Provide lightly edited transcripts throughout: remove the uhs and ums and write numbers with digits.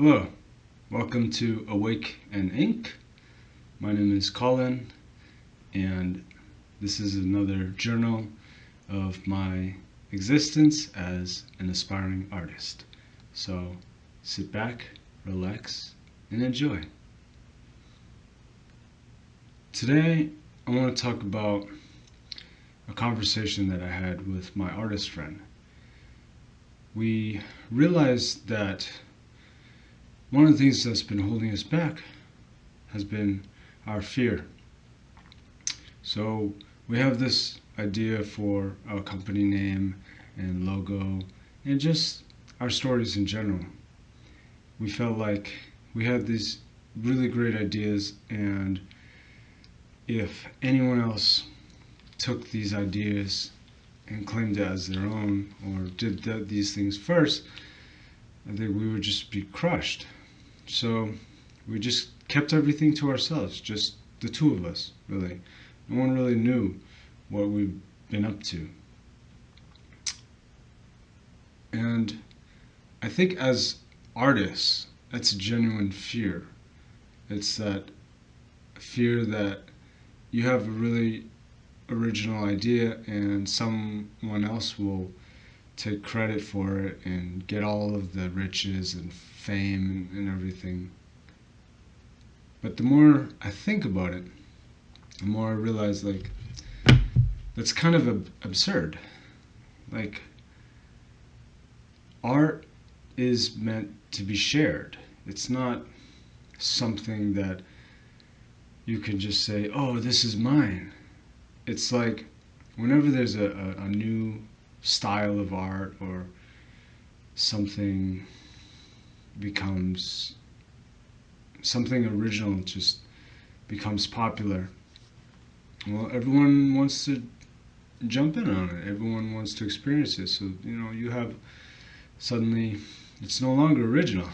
Hello, welcome to Awake and Ink. My name is Colin, and this is another journal of my existence as an aspiring artist. So sit back, relax, and enjoy. Today, I want to talk about a conversation that I had with my artist friend. We realized that one of the things that's been holding us back has been our fear. So we have this idea for our company name and logo and just our stories in general. We felt like we had these really great ideas, and if anyone else took these ideas and claimed it as their own or did these things first, I think we would just be crushed. So we just kept everything to ourselves, just the two of us, really. No one really knew what we've been up to. And I think as artists, that's a genuine fear. It's that fear that you have a really original idea and someone else will take credit for it and get all of the riches and fame and everything. But the more I think about it, the more I realize, like, that's kind of absurd. Like, art is meant to be shared. It's not something that you can just say, oh, this is mine. It's like whenever there's a new style of art or something becomes something original, just becomes popular, well, everyone wants to jump in on it. Everyone wants to experience it. So, you have suddenly it's no longer original.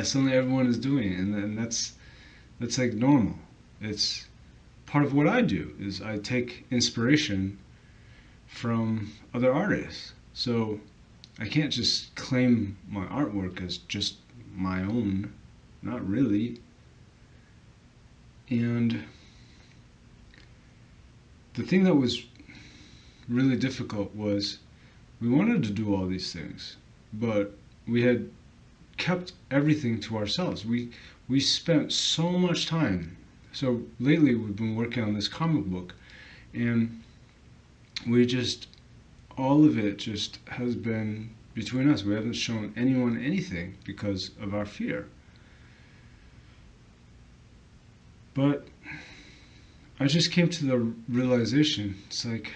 Suddenly everyone is doing it, and that's like normal. It's part of what I do is I take inspiration from other artists. So I can't just claim my artwork as just my own. Not really. And the thing that was really difficult was we wanted to do all these things, but we had kept everything to ourselves. We spent so much time. So lately we've been working on this comic book, and all of it just has been between us. We haven't shown anyone anything because of our fear. But I just came to the realization, it's like,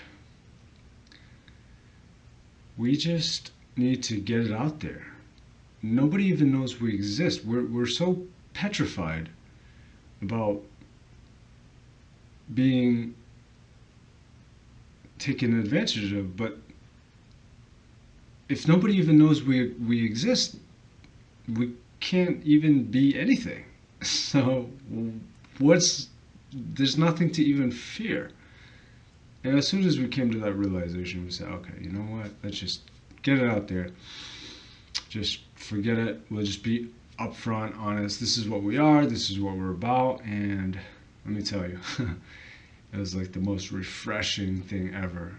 we just need to get it out there. Nobody even knows we exist. We're so petrified about being taken advantage of, but if nobody even knows we exist, we can't even be anything. So there's nothing to even fear. And as soon as we came to that realization, we said, okay, you know what, let's just get it out there. Just forget it. We'll just be upfront, honest. This is what we are, this is what we're about. And let me tell you, it was like the most refreshing thing ever.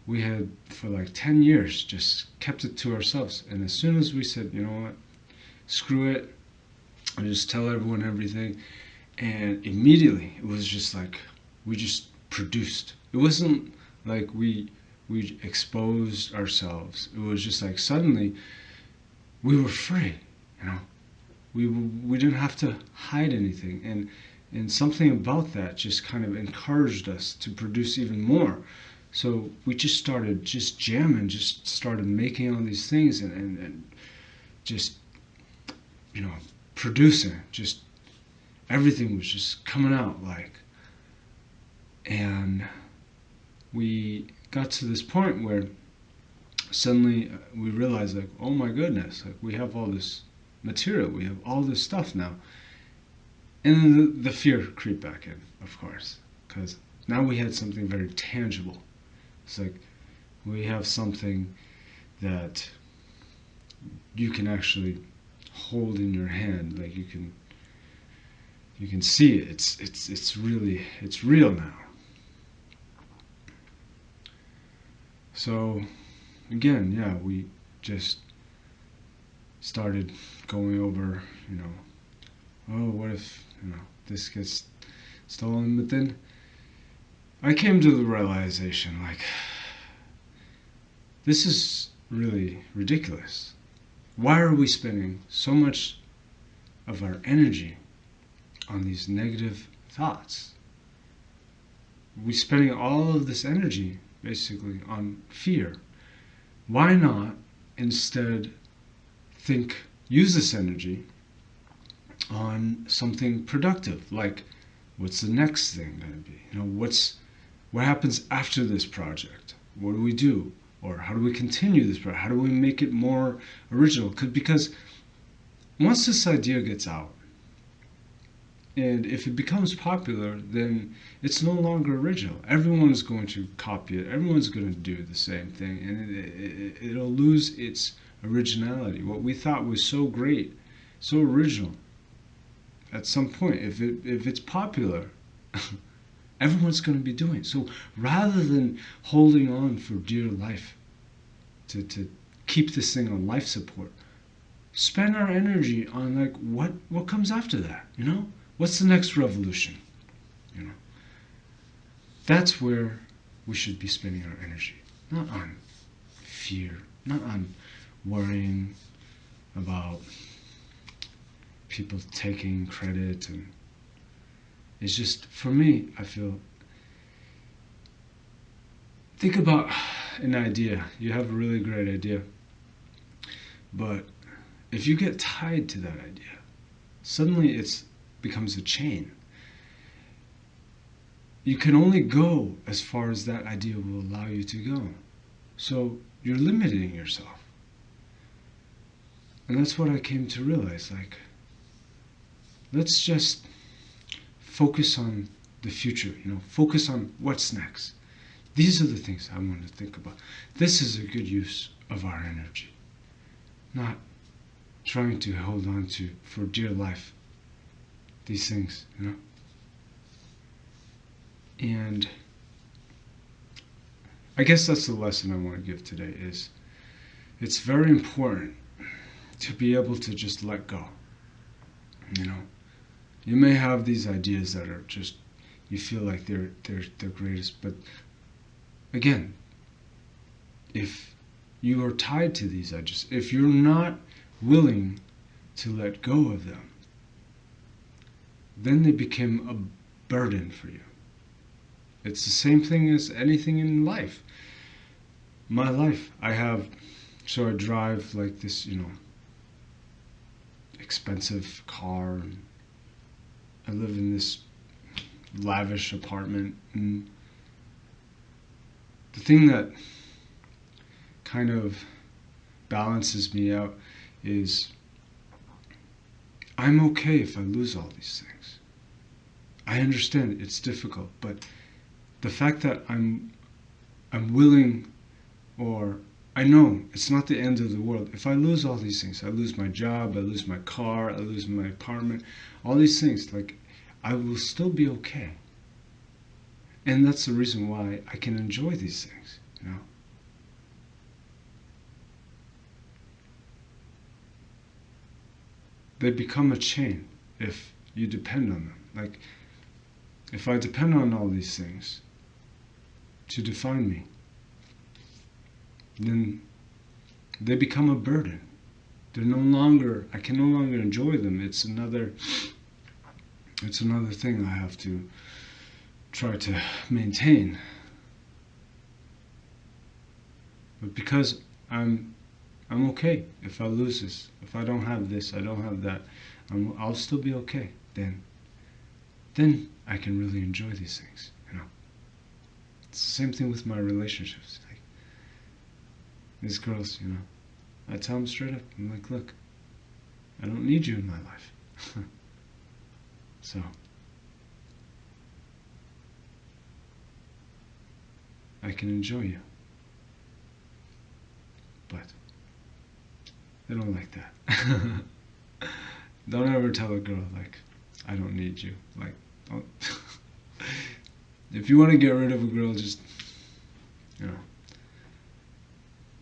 We had for like 10 years just kept it to ourselves. And as soon as we said, you know what, screw it, I just tell everyone everything. And immediately it was just like, we just produced. It wasn't like we exposed ourselves. It was just like suddenly we were free, we didn't have to hide anything. And something about that just kind of encouraged us to produce even more. So we just started just jamming, just started making all these things and just, producing. Just everything was just coming out like. And we got to this point where suddenly we realized, like, oh my goodness, like, we have all this material, we have all this stuff now. And then the fear creeped back in, of course, because now we had something very tangible. It's like we have something that you can actually hold in your hand. Like you can see it. It's real now. So again, yeah, we just started going over, oh, what if, this gets stolen? But then I came to the realization, like, this is really ridiculous. Why are we spending so much of our energy on these negative thoughts? We're spending all of this energy basically on fear. Why not instead use this energy on something productive, like what's the next thing going to be? What happens after this project? What do we do? Or how do we continue this project? How do we make it more original? Because once this idea gets out, and if it becomes popular, then it's no longer original. Everyone's going to copy it. Everyone's going to do the same thing, and it'll lose its originality. What we thought was so great, so original, at some point, if it's popular, everyone's going to be doing it. So rather than holding on for dear life to keep this thing on life support, spend our energy on like what comes after that. What's the next revolution? That's where we should be spending our energy, not on fear, not on worrying about people taking credit. And it's just, for me, I feel, think about an idea. You have a really great idea, but if you get tied to that idea, suddenly it becomes a chain. You can only go as far as that idea will allow you to go. So you're limiting yourself. And that's what I came to realize. Like, let's just focus on the future, focus on what's next. These are the things I want to think about. This is a good use of our energy. Not trying to hold on to, for dear life, these things, And I guess that's the lesson I want to give today is it's very important to be able to just let go. You may have these ideas that are just, you feel like they're greatest, but again, if you are tied to these ideas, if you're not willing to let go of them, then they become a burden for you. It's the same thing as anything in life. My life, I drive like this, expensive car, and I live in this lavish apartment, and the thing that kind of balances me out is I'm okay if I lose all these things. I understand it's difficult, but the fact that I'm willing, or I know it's not the end of the world. If I lose all these things, I lose my job, I lose my car, I lose my apartment, all these things, like, I will still be okay. And that's the reason why I can enjoy these things, They become a chain if you depend on them. Like, if I depend on all these things to define me, then they become a burden. I can no longer enjoy them. It's another thing I have to try to maintain. But because I'm okay if I lose this, if I don't have this, I don't have that, I'll still be okay. Then I can really enjoy these things. It's the same thing with my relationships. Like, these girls, I tell them straight up. I'm like, look, I don't need you in my life. So I can enjoy you, but they don't like that. don't ever tell a girl, like, I don't need you. Like, don't. If you want to get rid of a girl, just, you know,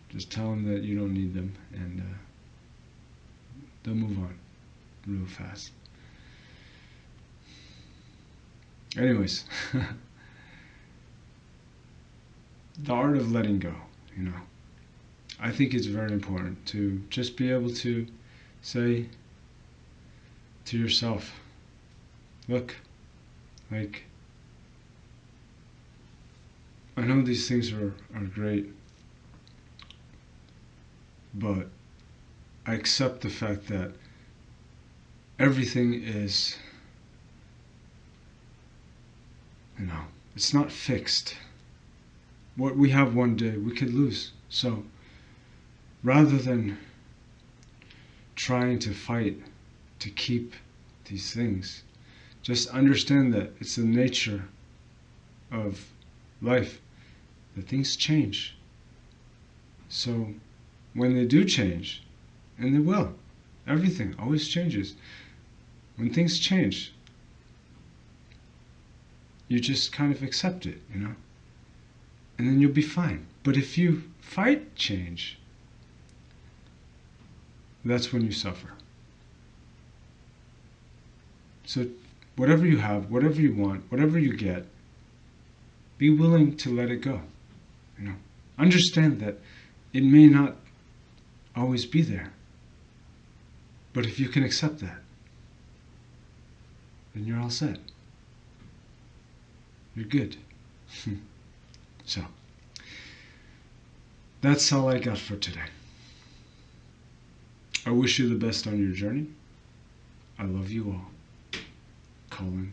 just tell them that you don't need them, and they'll move on real fast. Anyways, the art of letting go, you know. I think it's very important to just be able to say to yourself, look, like, I know these things are great, but I accept the fact that everything is, you know, it's not fixed. What we have one day, we could lose. So rather than trying to fight to keep these things, just understand that it's the nature of life, that things change. So when they do change, and they will, everything always changes. When things change, you just kind of accept it, you know, and then you'll be fine. But if you fight change, that's when you suffer. So whatever you have, whatever you want, whatever you get, be willing to let it go. You know, understand that it may not always be there, but if you can accept that, then you're all set. You're good. So that's all I got for today. I wish you the best on your journey. I love you all. Colin.